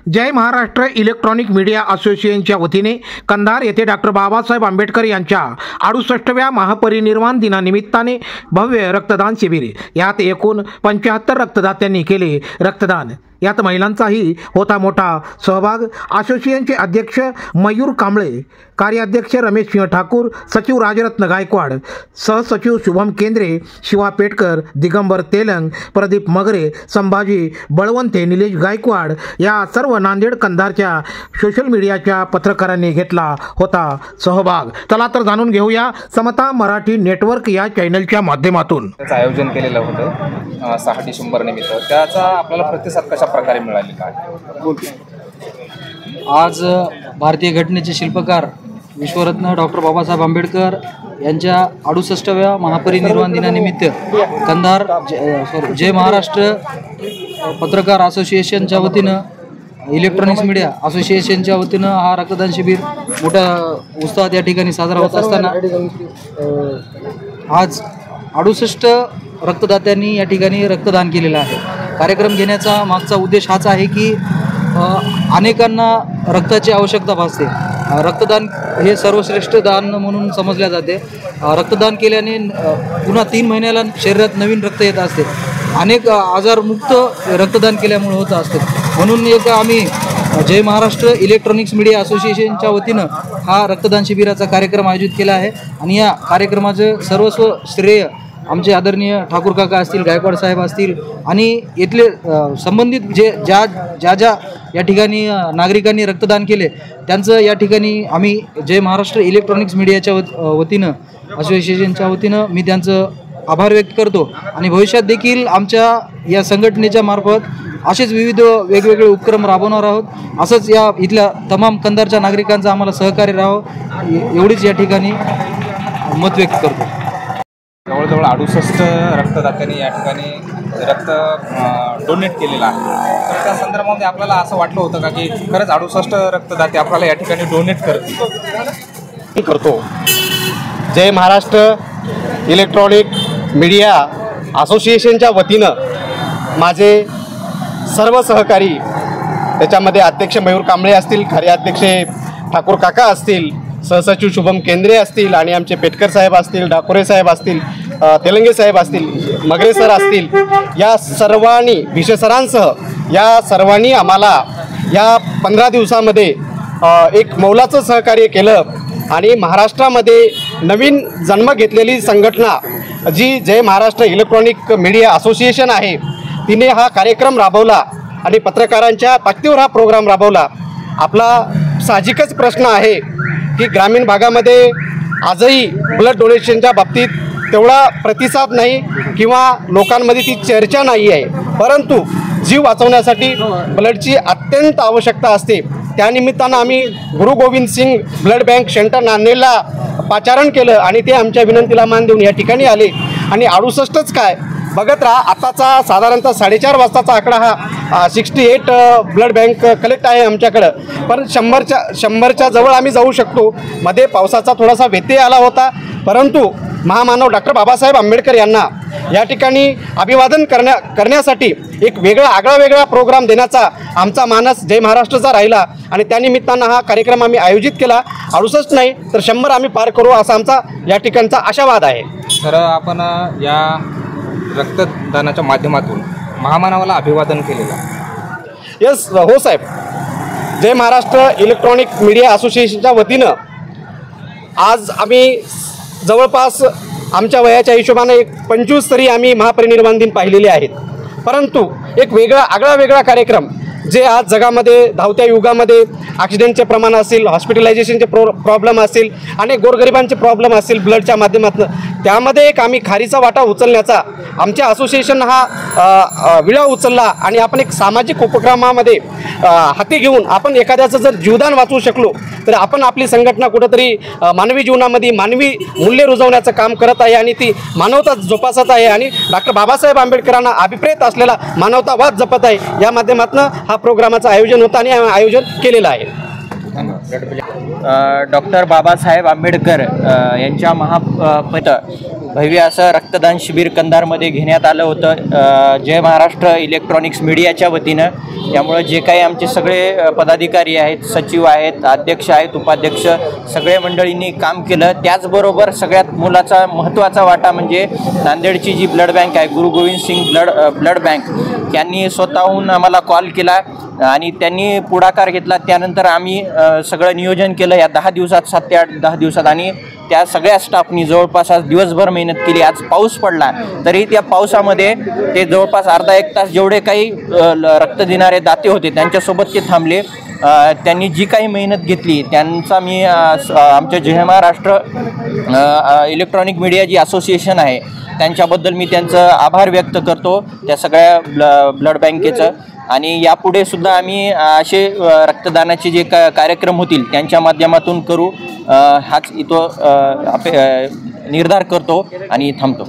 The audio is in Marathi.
जय महाराष्ट्र इलेक्ट्रॉनिक मीडिया असोसिएशनच्या वतीने कंधार येथे डॉक्टर बाबासाहेब आंबेडकर यांच्या 68व्या महापरिनिर्वाण दिनानिमित्ताने भव्य रक्तदान शिबिर। यात एकूण 75 रक्तदात्यांनी केले रक्तदान। यात महिलांचाही होता मोठा सहभाग। असोसिएशनचे अध्यक्ष मयूर कांबळे, कार्याध्यक्ष रमेश सिंह ठाकूर, सचिव राजरत्न गायकवाड, सहसचिव शुभम केंद्रे, शिवा पेटकर, दिगंबर तेलंग, प्रदीप मगरे, संभाजी बळवंते, निलेश गायकवाड या सर्व नांदेड कंधारच्या सोशल मीडियाच्या पत्रकारांनी घेतला होता सहभाग। चला तर जाणून घेऊया समता मराठी नेटवर्क या चॅनलच्या माध्यमातून त्याचं आयोजन केलेलं होतं 6 डिसेंबर निमित्त। त्याचा आपल्याला प्रतिसाद कशा प्रकारे मिळालेला आहे? आज भारतीय घटनेचे शिल्पकार विश्वरत्न डॉक्टर बाबासाहेब आंबेडकर यांच्या 68व्या महापरिनिर्वाण दिनानिमित्त कंधार जय महाराष्ट्र पत्रकार असोसिएशनच्या वतीनं, इलेक्ट्रॉनिक्स मीडिया असोसिएशनच्या वतीनं हा रक्तदान शिबिर मोठ्या उत्साहात या ठिकाणी साजरा होत असताना आज 68 रक्तदात्यांनी या ठिकाणी रक्तदान केलेलं आहे। कार्यक्रम घेण्याचा मागचा उद्देश हाच आहे की अनेकांना रक्ताची आवश्यकता भासते। रक्तदान हे सर्वश्रेष्ठ दान म्हणून समजले जाते। रक्तदान केल्याने पुन्हा 3 महिन्याला शरीरात नवीन रक्त येत असते। अनेक आजारमुक्त रक्तदान केल्यामुळे होत असते। म्हणून एक आम्ही जय महाराष्ट्र इलेक्ट्रॉनिक्स मीडिया असोसिएशनच्या वतीनं हा रक्तदान शिबिराचा कार्यक्रम आयोजित केला आहे आणि या कार्यक्रमाचं सर्वस्व श्रेय आमचे आदरणीय ठाकूर काका असतील, गायकवाड साहेब असतील आणि इथले संबंधित ज्या या ठिकाणी नागरिकांनी रक्तदान केले त्यांचं या ठिकाणी आम्ही जय महाराष्ट्र इलेक्ट्रॉनिक्स मीडियाच्या वतीनं असोसिएशनच्या वतीनं मी त्यांचं आभार व्यक्त करतो आणि भविष्यात देखील आमच्या या संघटनेच्या मार्फत असेच विविध वेगवेगळे उपक्रम राबवणार आहोत। असंच या इथल्या तमाम कंधारच्या नागरिकांचं आम्हाला सहकार्य राहावं एवढीच या ठिकाणी मत व्यक्त करतो। जवळजवळ 68 रक्तदात्यांनी या ठिकाणी रक्त डोनेट केलेलं आहे। तर त्या संदर्भामध्ये आपल्याला असं वाटलं होतं का की खरंच 68 रक्तदाते आपल्याला या ठिकाणी डोनेट करतो? जय महाराष्ट्र इलेक्ट्रॉनिक मीडिया असोसिएशनच्या वतीनं माझे सर्व सहकारी, त्याच्यामध्ये अध्यक्ष मयूर कांबळे असतील, कार्याध्यक्ष ठाकूर काका असतील, सहसचिव शुभम केंद्रे असतील आणि आमचे पेटकर साहेब असतील, डाकोरे साहेब असतील, तेलंगे साहेब असतील, मगरे सर असतील, या सर्वांनी विशेषरांसह या सर्वांनी आम्हाला या 15 दिवसामध्ये एक मौलाचं सहकार्य केलं आणि महाराष्ट्रामध्ये नवीन जन्म घेतलेली संघटना जी जय महाराष्ट्र इलेक्ट्रॉनिक मीडिया असोसिएशन आहे तिने हा कार्यक्रम राबवला आणि पत्रकारांच्या ताकदीवर हा प्रोग्राम राबवला। आपला साहजिकच प्रश्न आहे की ग्रामीण भागामध्ये आजही ब्लड डोनेशनच्या बाबतीत तेवढा प्रतिसाद नाही किंवा लोकांमध्ये ती चर्चा नाही आहे, परंतु जीव वाचवण्यासाठी ब्लडची अत्यंत आवश्यकता असते। त्यानिमित्तानं आम्ही Guru Gobind Singh blood bank centre नांदेडला पाचारण केलं आणि ते आमच्या विनंतीला मान देऊन या ठिकाणी आले आणि 68च काय बघत राहा, आताचा साधारणतः 4:30 वाजताचा आकडा हा 68 ब्लड बँक कलेक्ट आहे आमच्याकडं, पण 100च्या जवळ आम्ही जाऊ शकतो। मध्ये पावसाचा थोडासा व्यत्यय आला होता, परंतु महामानव डॉक्टर बाबासाहेब आंबेडकर यांना या ठिकाणी अभिवादन करण्यासाठी एक आगळा प्रोग्राम देण्याचा आमचा मानस जय महाराष्ट्राचा राहिला आणि त्यानिमित्तानं हा कार्यक्रम आम्ही आयोजित केला। 68 नाही तर 100 आम्ही पार करू असा आमचा या ठिकाणचा आशावाद आहे। तर आपण या रक्तदानाच्या माध्यमातून महामानवाला अभिवादन केलेलं आहे। यस हो साहेब, जय महाराष्ट्र इलेक्ट्रॉनिक मीडिया असोसिएशनच्या वतीनं आज आम्ही जवळपास आमच्या वयाच्या हिशोबाने एक 25 तरी आम्ही महापरिनिर्वाण दिन पाहिलेले आहेत, परंतु एक आगळा कार्यक्रम जे आज जगामध्ये धावत्या युगामध्ये ॲक्सिडेंटचे प्रमाण असेल, हॉस्पिटलायझेशनचे प्रॉब्लेम असेल, अनेक गोरगरिबांचे प्रॉब्लेम असतील ब्लडच्या माध्यमातून, त्यामध्ये एक आम्ही खारीचा वाटा उचलण्याचा आमच्या असोसिएशन हा विळा उचलला आणि आपण एक सामाजिक उपक्रमामध्ये हाती घेऊन आपण एखाद्याचं जर जीवदान वाचवू शकलो तर आपण आपली संघटना कुठंतरी मानवी जीवनामध्ये मानवी मूल्य रुजवण्याचं काम करत आहे आणि ती मानवता जोपासत आहे आणि डॉक्टर बाबासाहेब आंबेडकरांना अभिप्रेत असलेला मानवतावाद जपत आहे। या माध्यमातून हा प्रोग्रामाचं आयोजन होतं आणि आयोजन केलेलं आहे। डॉक्टर बाबासाहेब आंबेडकर यांच्या भव्य असं रक्तदान शिबिर कंधारमध्ये घेण्यात आलं होतं जय महाराष्ट्र इलेक्ट्रॉनिक्स मीडियाच्या वतीनं. त्यामुळं जे काही आमचे सगळे पदाधिकारी आहेत, सचिव आहेत, अध्यक्ष आहेत, उपाध्यक्ष सगळे मंडळींनी काम केलं. त्याचबरोबर सगळ्यात मोलाचा महत्त्वाचा वाटा म्हणजे नांदेडची जी ब्लड बँक आहे, गुरु गोविंद सिंग ब्लड बँक, त्यांनी स्वतःहून आम्हाला कॉल केला आणि त्यांनी पुढाकार घेतला. त्यानंतर आम्ही सगळं नियोजन केलं या 10 दिवसात, 7 ते 10 दिवसात, आणि त्या सगळ्या स्टाफनी जवळपास आज दिवसभर मेहनत केली. आज पाऊस पडला तरी त्या पावसामध्ये ते जवळपास अर्धा एक तास जेवढे काही रक्त देणारे दाते होते त्यांच्यासोबत ते थांबले. त्यांनी जी काही मेहनत घेतली त्यांचा मी आमच्या जय महाराष्ट्र इलेक्ट्रॉनिक मीडिया जी असोसिएशन आहे त्यांच्याबद्दल मी त्यांचं आभार व्यक्त करतो, त्या सगळ्या ब्लड बँकेचं. आणि यापुढे सुद्धा आम्ही असे रक्तदानाचे जे कार्यक्रम होतील त्यांच्या माध्यमातून करू, हाच इथं निर्धार करतो आणि थांबतो.